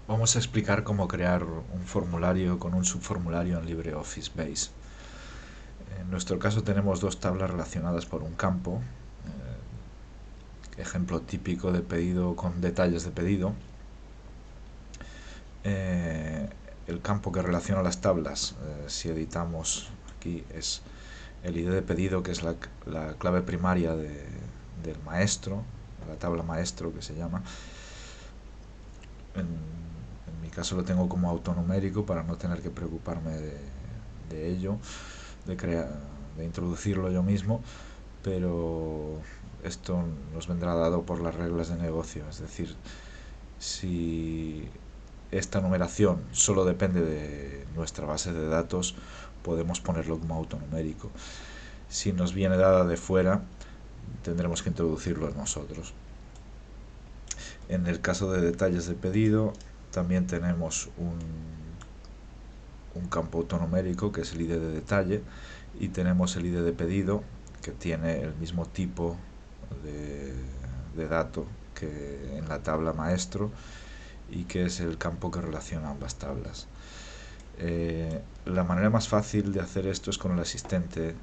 Vamos a explicar cómo crear un formulario con un subformulario en LibreOffice Base. En nuestro caso tenemos dos tablas relacionadas por un campo, ejemplo típico de pedido con detalles de pedido. El campo que relaciona las tablas, si editamos aquí, es el ID de pedido, que es la clave primaria del maestro, la tabla maestro que se llama. En mi caso lo tengo como autonumérico para no tener que preocuparme de ello, de, de introducirlo yo mismo, pero esto nos vendrá dado por las reglas de negocio. Es decir, si esta numeración solo depende de nuestra base de datos, podemos ponerlo como autonumérico. Si nos viene dada de fuera, tendremos que introducirlo nosotros. En el caso de detalles de pedido, también tenemos un campo autonumérico que es el ID de detalle, y tenemos el ID de pedido, que tiene el mismo tipo de dato que en la tabla maestro, y que es el campo que relaciona ambas tablas. La manera más fácil de hacer esto es con el asistente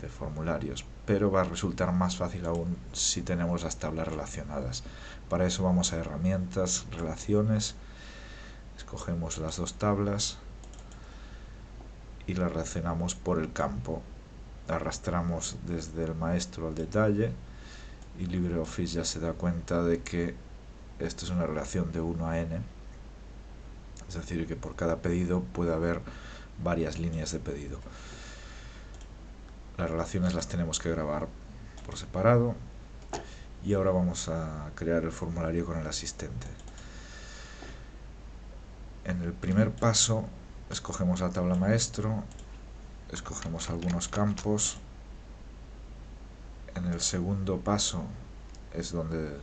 de formularios, pero va a resultar más fácil aún si tenemos las tablas relacionadas. Para eso vamos a herramientas, relaciones, escogemos las dos tablas y las relacionamos por el campo. Arrastramos desde el maestro al detalle y LibreOffice ya se da cuenta de que esto es una relación de 1 a n, es decir, que por cada pedido puede haber varias líneas de pedido. Las relaciones las tenemos que grabar por separado, y ahora vamos a crear el formulario con el asistente. En el primer paso escogemos la tabla maestro, escogemos algunos campos. En el segundo paso es donde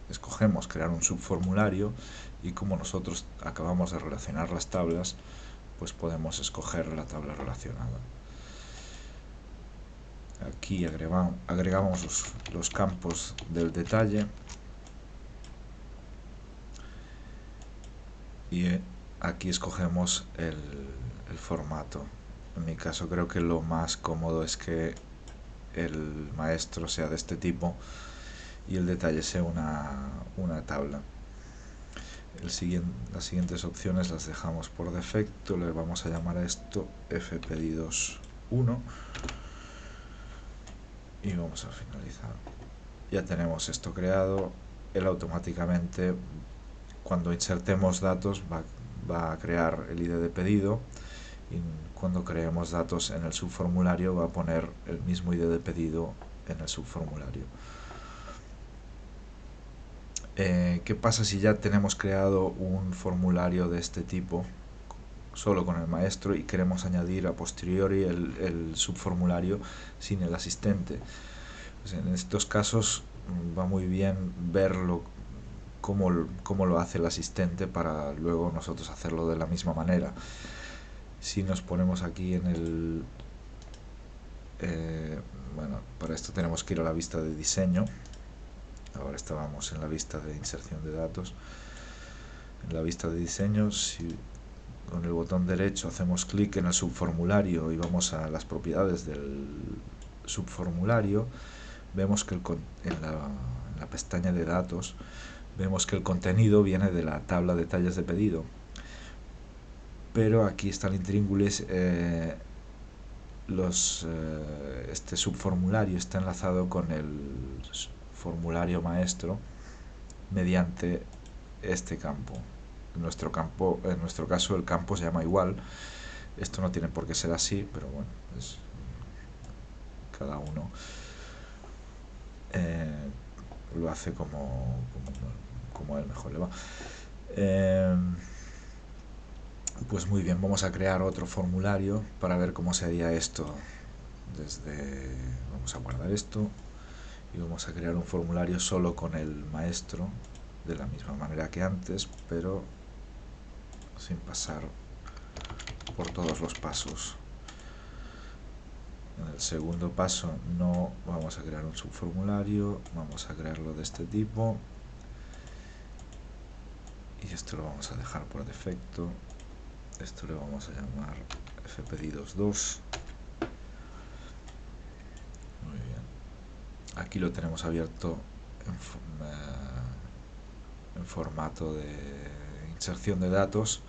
escogemos crear un subformulario, y como nosotros acabamos de relacionar las tablas, pues podemos escoger la tabla relacionada. Aquí agregamos los campos del detalle, y aquí escogemos el formato. En mi caso creo que lo más cómodo es que el maestro sea de este tipo y el detalle sea una tabla. Las siguientes opciones las dejamos por defecto. Le vamos a llamar a esto fpedidos1 y vamos a finalizar. Ya tenemos esto creado. Él automáticamente, cuando insertemos datos, va a crear el ID de pedido, y cuando creemos datos en el subformulario va a poner el mismo ID de pedido en el subformulario. ¿Qué pasa si ya tenemos creado un formulario de este tipo solo con el maestro y queremos añadir a posteriori el subformulario sin el asistente? Pues en estos casos va muy bien verlo cómo lo hace el asistente para luego nosotros hacerlo de la misma manera. Si nos ponemos aquí en el... bueno, para esto tenemos que ir a la vista de diseño. Ahora estábamos en la vista de inserción de datos. En la vista de diseño, si con el botón derecho hacemos clic en el subformulario y vamos a las propiedades del subformulario, vemos que en la pestaña de datos vemos que el contenido viene de la tabla detalles de pedido, pero aquí está el intríngulis. Este subformulario está enlazado con el formulario maestro mediante este campo. En nuestro caso el campo se llama igual. Esto no tiene por qué ser así, pero bueno, es cada uno lo hace como él mejor le va. Pues muy bien, vamos a crear otro formulario para ver cómo se haría esto. Vamos a guardar esto y vamos a crear un formulario solo con el maestro, de la misma manera que antes, pero sin pasar por todos los pasos. En el segundo paso no vamos a crear un subformulario, vamos a crearlo de este tipo. y esto lo vamos a dejar por defecto. Esto le vamos a llamar fpedidos2. Muy bien, aquí lo tenemos abierto en formato de inserción de datos.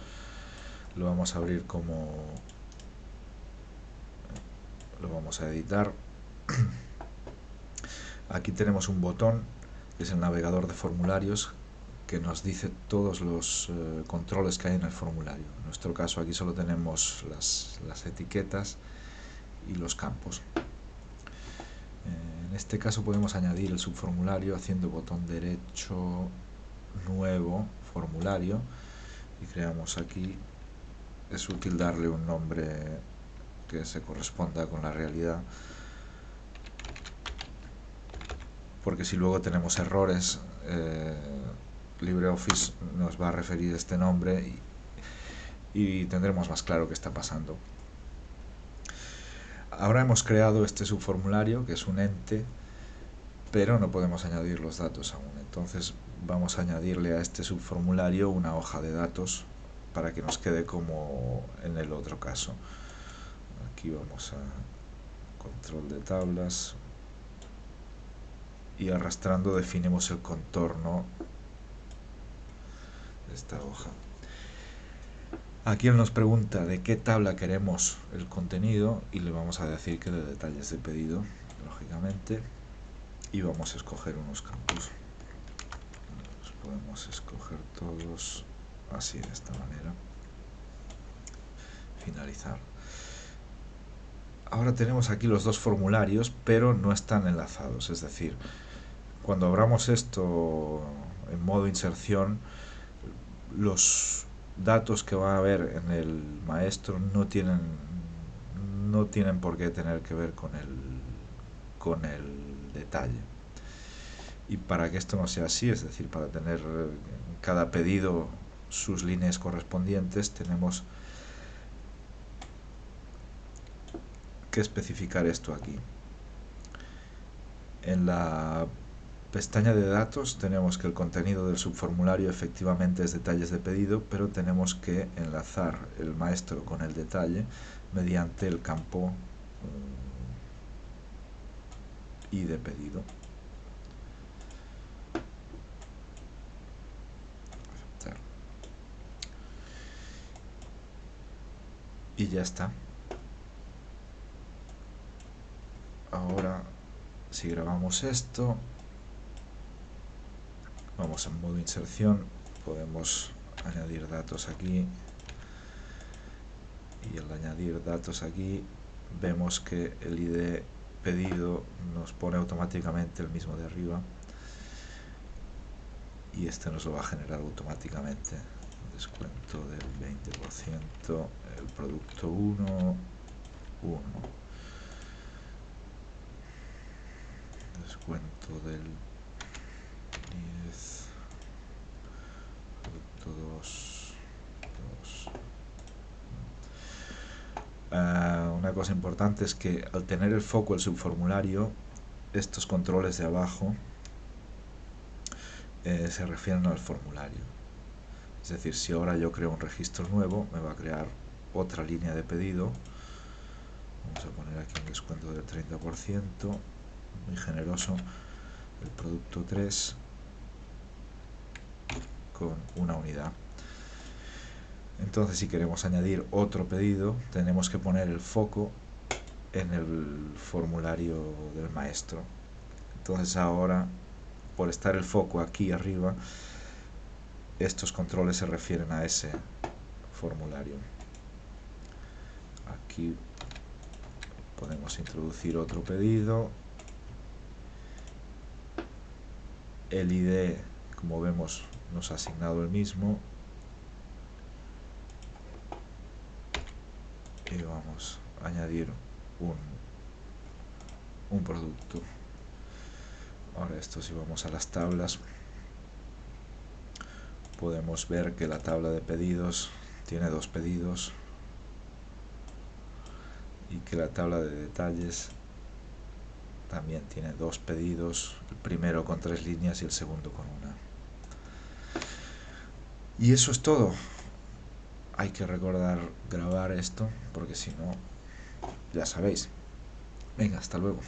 Lo vamos a abrir como, lo vamos a editar. Aquí tenemos un botón que es el navegador de formularios, que nos dice todos los controles que hay en el formulario. En nuestro caso aquí solo tenemos las etiquetas y los campos. En este caso podemos añadir el subformulario haciendo botón derecho, nuevo, formulario, y creamos aquí. Es útil darle un nombre que se corresponda con la realidad, porque si luego tenemos errores, LibreOffice nos va a referir este nombre y tendremos más claro qué está pasando. Ahora hemos creado este subformulario, que es un ente, pero no podemos añadir los datos aún. Entonces vamos a añadirle a este subformulario una hoja de datos para que nos quede como en el otro caso. Aquí vamos a control de tablas y arrastrando definimos el contorno de esta hoja. Aquí él nos pregunta de qué tabla queremos el contenido y le vamos a decir que de detalles de pedido, lógicamente, y vamos a escoger unos campos. Los podemos escoger todos así, de esta manera. Finalizar. Ahora tenemos aquí los dos formularios, pero no están enlazados, es decir, cuando abramos esto en modo inserción, los datos que va a haber en el maestro no tienen por qué tener que ver con el detalle. Y para que esto no sea así, es decir, para tener cada pedido sus líneas correspondientes, tenemos que especificar esto aquí. En la pestaña de datos tenemos que el contenido del subformulario efectivamente es detalles de pedido, pero tenemos que enlazar el maestro con el detalle mediante el campo y de pedido. Aceptar. Y ya está. Ahora, si grabamos esto, vamos en modo inserción, podemos añadir datos aquí, y al añadir datos aquí vemos que el ID pedido nos pone automáticamente el mismo de arriba, y este nos lo va a generar automáticamente. Descuento del 20%, el producto 1, descuento del 10, producto 2. Una cosa importante es que al tener el foco el subformulario, estos controles de abajo se refieren al formulario. Es decir, si ahora yo creo un registro nuevo, me va a crear otra línea de pedido. Vamos a poner aquí un descuento del 30%, muy generoso, el producto 3 con una unidad. Entonces, si queremos añadir otro pedido, tenemos que poner el foco en el formulario del maestro. Entonces ahora, por estar el foco aquí arriba, estos controles se refieren a ese formulario. Aquí podemos introducir otro pedido. El ID, como vemos, nos ha asignado el mismo. Y vamos a añadir un producto. Ahora esto, si vamos a las tablas, podemos ver que la tabla de pedidos tiene 2 pedidos y que la tabla de detalles también tiene 2 pedidos, el primero con 3 líneas y el segundo con una. Y eso es todo. Hay que recordar grabar esto porque si no, ya sabéis. Venga, hasta luego.